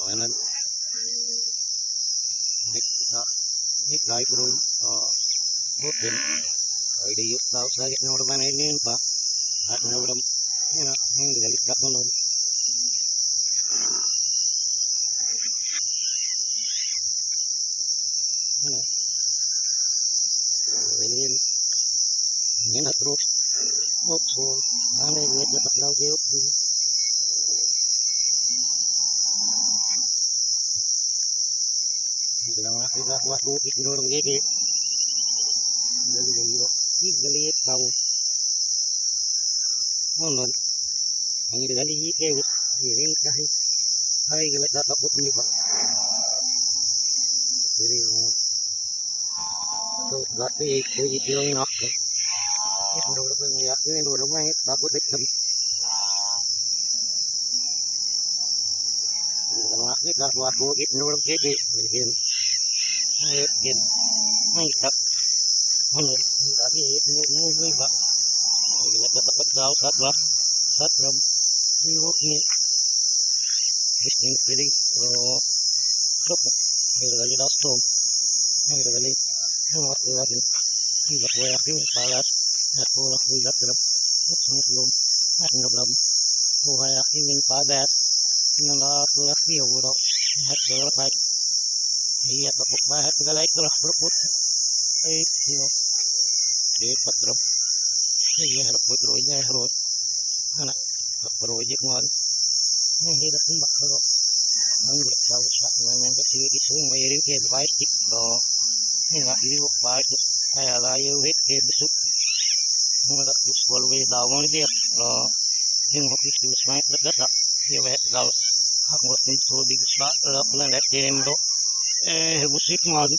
เพราะฉะนั้นเฮ็ดหลายคนบ่เป็นเคยได้ยุดเราใส่เนาระบาในนี้ปะหัดเนาดำนี่นะให้เหลือลิกับมันนั่นแหละเวลานี่นะรู้บ่โซอะไรเวทกับเราเยอะdalam kita buat bu itu dulu jadi dari tahu non ini dari ini kai hai kalau dapat put ni pak jadi tu gati itu itu nak itu dulu pun ya ini dulu mai dapat betul dalam kita buat bu itu dulu jadi beginiให้ครับมันได้นี่บะแล้วก็ตัดดาวสัตว์ละสัตว์รำนี่พวกนี้ดิสนีย์ไปดิครบให้เราได้ดาวสโตมให้เราได้ให้หมดเลยที่แบบว่าที่มันปาร์ตหัดโบราณวิจัยรำมุกสมิธลมหัดรำผู้ให้ที่มันปาร์ตที่นั่นละตัวที่อยู่เราหัดเราไป Iya, kapok bahat galay ko lah propot. Ay, yo. Di patro. Iya, harap mo tro niya harot. Ana, project mo. Hindi na kumba ko. Ang bulat sa may kasi isu may rin kay device tip do. Hindi na iwo pa ito. Kaya layo hit kay besuk. Wala ko always daw mo dia. Lo, yung office to smite that. Yo het daw. Ako mo tin to di sa la plan that game do. Musik man